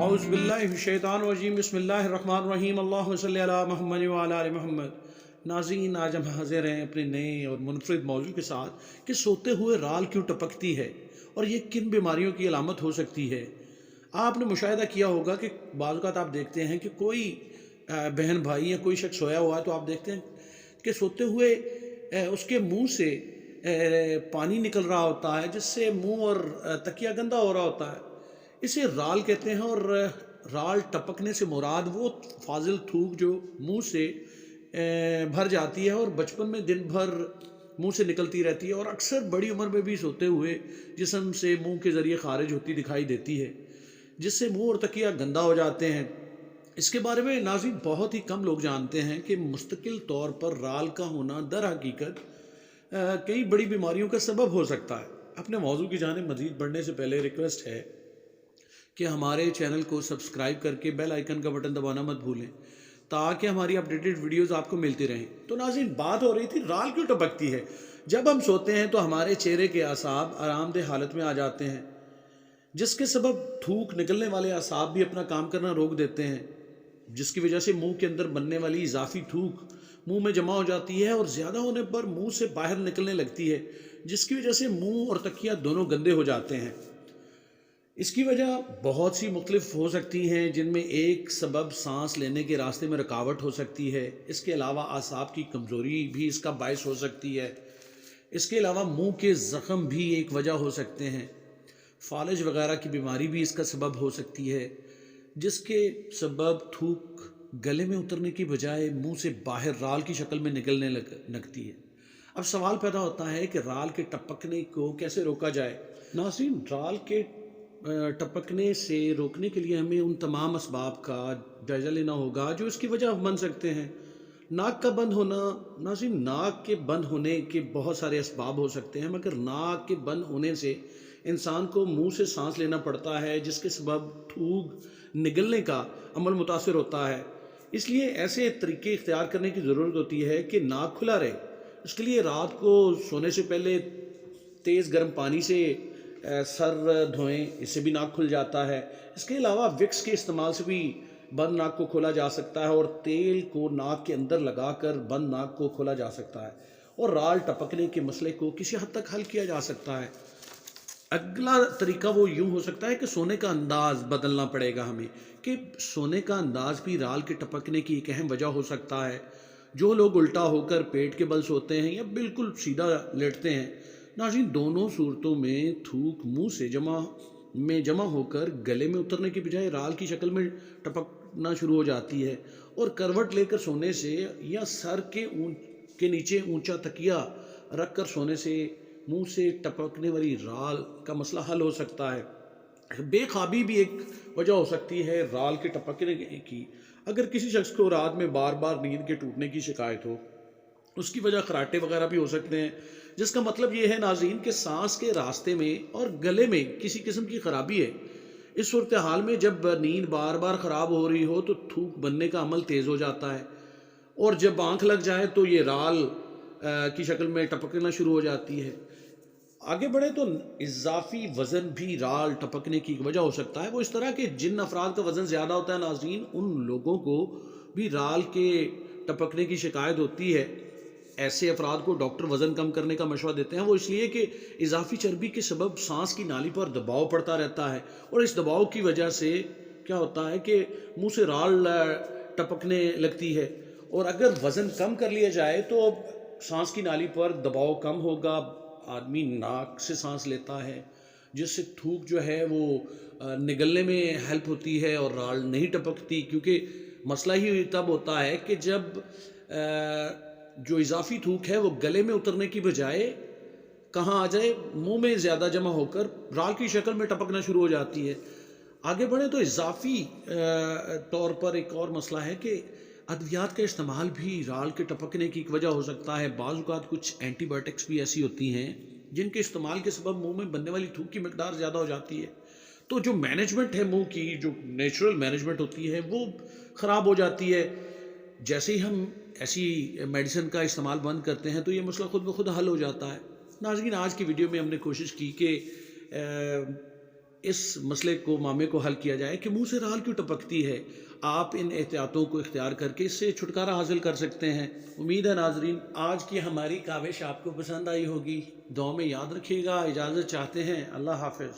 औज़ु बिल्लाहि मिनश शैतानिर रजीम बिस्मिल्लाहिर रहमानिर रहीम अल्लाहुम्मा सल्लि अला मुहम्मद व अला आलि मुहम्मद। नाज़रीन, आज हम हाज़िर हैं अपने नए और मुनफ़रिद मौज़ू के साथ कि सोते हुए राल क्यों टपकती है और ये किन बीमारियों की अलामत हो सकती है। आपने मुशाहिदा किया होगा कि बाज़ औक़ात आप देखते हैं कि कोई बहन भाई या कोई शख्स सोया हुआ है तो आप देखते हैं कि सोते हुए उसके मुँह से पानी निकल रहा होता है, जिससे मुँह और तकिया गंदा हो रहा होता है। इसे राल कहते हैं। और राल टपकने से मुराद वो फाजिल थूक जो मुंह से भर जाती है और बचपन में दिन भर मुंह से निकलती रहती है और अक्सर बड़ी उम्र में भी सोते हुए जिस्म से मुंह के ज़रिए खारिज होती दिखाई देती है, जिससे मुंह और तकिया गंदा हो जाते हैं। इसके बारे में नाज़रीन बहुत ही कम लोग जानते हैं कि मुस्तकिल तौर पर राल का होना दर हकीकत कई बड़ी बीमारियों का सबब हो सकता है। अपने मौजू की जानिब मज़ीद बढ़ने से पहले रिक्वेस्ट है कि हमारे चैनल को सब्सक्राइब करके बेल आइकन का बटन दबाना मत भूलें ताकि हमारी अपडेटेड वीडियोस आपको मिलती रहें। तो नाज़रीन, बात हो रही थी राल क्यों टपकती है। जब हम सोते हैं तो हमारे चेहरे के आसाब आरामदेह हालत में आ जाते हैं, जिसके सबब थूक निकलने वाले आसाब भी अपना काम करना रोक देते हैं, जिसकी वजह से मुंह के अंदर बनने वाली इजाफी थूक मुंह में जमा हो जाती है और ज़्यादा होने पर मुंह से बाहर निकलने लगती है, जिसकी वजह से मुंह और तकिया दोनों गंदे हो जाते हैं। इसकी वजह बहुत सी मुख्तलिफ हो सकती हैं, जिनमें एक सबब सांस लेने के रास्ते में रुकावट हो सकती है। इसके अलावा आसाब की कमज़ोरी भी इसका बायस हो सकती है। इसके अलावा मुंह के ज़ख़म भी एक वजह हो सकते हैं। फालिज वगैरह की बीमारी भी इसका सबब हो सकती है, जिसके सबब थूक गले में उतरने की बजाय मुंह से बाहर राल की शक्ल में निकलने लगती है। अब सवाल पैदा होता है कि राल के टपकने को कैसे रोका जाए। नाज़रीन, राल के टपकने से रोकने के लिए हमें उन तमाम असबाब का जायज़ा लेना होगा जो इसकी वजह बन सकते हैं। नाक का बंद होना। नाज़रीन, नाक के बंद होने के बहुत सारे असबाब हो सकते हैं, मगर नाक के बंद होने से इंसान को मुंह से सांस लेना पड़ता है, जिसके सबब थूक निगलने का अमल मुतासर होता है। इसलिए ऐसे तरीके इख्तियार करने की ज़रूरत होती है कि नाक खुला रहे। इसके लिए रात को सोने से पहले तेज़ गर्म पानी से सर धोएं, इससे भी नाक खुल जाता है। इसके अलावा विक्स के इस्तेमाल से भी बंद नाक को खोला जा सकता है और तेल को नाक के अंदर लगाकर बंद नाक को खोला जा सकता है और राल टपकने के मसले को किसी हद तक हल किया जा सकता है। अगला तरीका वो यूँ हो सकता है कि सोने का अंदाज़ बदलना पड़ेगा हमें, कि सोने का अंदाज़ भी राल के टपकने की एक अहम वजह हो सकता है। जो लोग उल्टा होकर पेट के बल सोते हैं या बिल्कुल सीधा लेटते हैं, नाज़रीन, दोनों सूरतों में थूक मुंह से जमा होकर गले में उतरने की बजाय राल की शक्ल में टपकना शुरू हो जाती है और करवट लेकर सोने से या सर के नीचे ऊंचा तकिया रख कर सोने से मुंह से टपकने वाली राल का मसला हल हो सकता है। बेख्वाबी भी एक वजह हो सकती है राल के टपकने की। अगर किसी शख्स को रात में बार बार नींद के टूटने की शिकायत हो, उसकी वजह खराटे वगैरह भी हो सकते हैं, जिसका मतलब ये है नाज़रीन कि सांस के रास्ते में और गले में किसी किस्म की ख़राबी है। इस सूरत हाल में जब नींद बार बार ख़राब हो रही हो तो थूक बनने का अमल तेज़ हो जाता है और जब आँख लग जाए तो ये राल की शक्ल में टपकना शुरू हो जाती है। आगे बढ़े तो इजाफी वज़न भी राल टपकने की वजह हो सकता है। वो इस तरह के जिन अफराद का वज़न ज़्यादा होता है नाज़रीन, उन लोगों को भी राल के टपकने की शिकायत होती है। ऐसे अफराद को डॉक्टर वज़न कम करने का मशवरा देते हैं। वो इसलिए कि इजाफी चर्बी के सबब सांस की नाली पर दबाव पड़ता रहता है और इस दबाव की वजह से क्या होता है कि मुंह से राल टपकने लगती है। और अगर वज़न कम कर लिया जाए तो सांस की नाली पर दबाव कम होगा, आदमी नाक से सांस लेता है, जिससे थूक जो है वो निगलने में हेल्प होती है और राल नहीं टपकती। क्योंकि मसला ही तब होता है कि जब जो इजाफी थूक है वो गले में उतरने की बजाय कहाँ आ जाए, मुंह में ज़्यादा जमा होकर राल की शक्ल में टपकना शुरू हो जाती है। आगे बढ़े तो इजाफी तौर पर एक और मसला है कि अद्वियात का इस्तेमाल भी राल के टपकने की एक वजह हो सकता है। बाज़ औक़ात कुछ एंटीबायोटिक्स भी ऐसी होती हैं जिनके इस्तेमाल के सबब मुंह में बनने वाली थूक की मिकदार ज़्यादा हो जाती है, तो जो मैनेजमेंट है मुंह की, जो नेचुरल मैनेजमेंट होती है, वो ख़राब हो जाती है। जैसे ही हम ऐसी मेडिसिन का इस्तेमाल बंद करते हैं तो ये मसला खुद ब खुद हल हो जाता है। नाज़रीन, आज की वीडियो में हमने कोशिश की कि اس مسئلے کو معاملے کو حل کیا جائے کہ منہ سے رال کیوں ٹپکتی ہے، آپ ان احتیاطوں کو اختیار کر کے اس سے چھٹکارا حاصل کر سکتے ہیں۔ امید ہے ناظرین آج کی ہماری کاوش آپ کو پسند آئی ہوگی، دعا میں یاد رکھیے گا۔ اجازت چاہتے ہیں، اللہ حافظ۔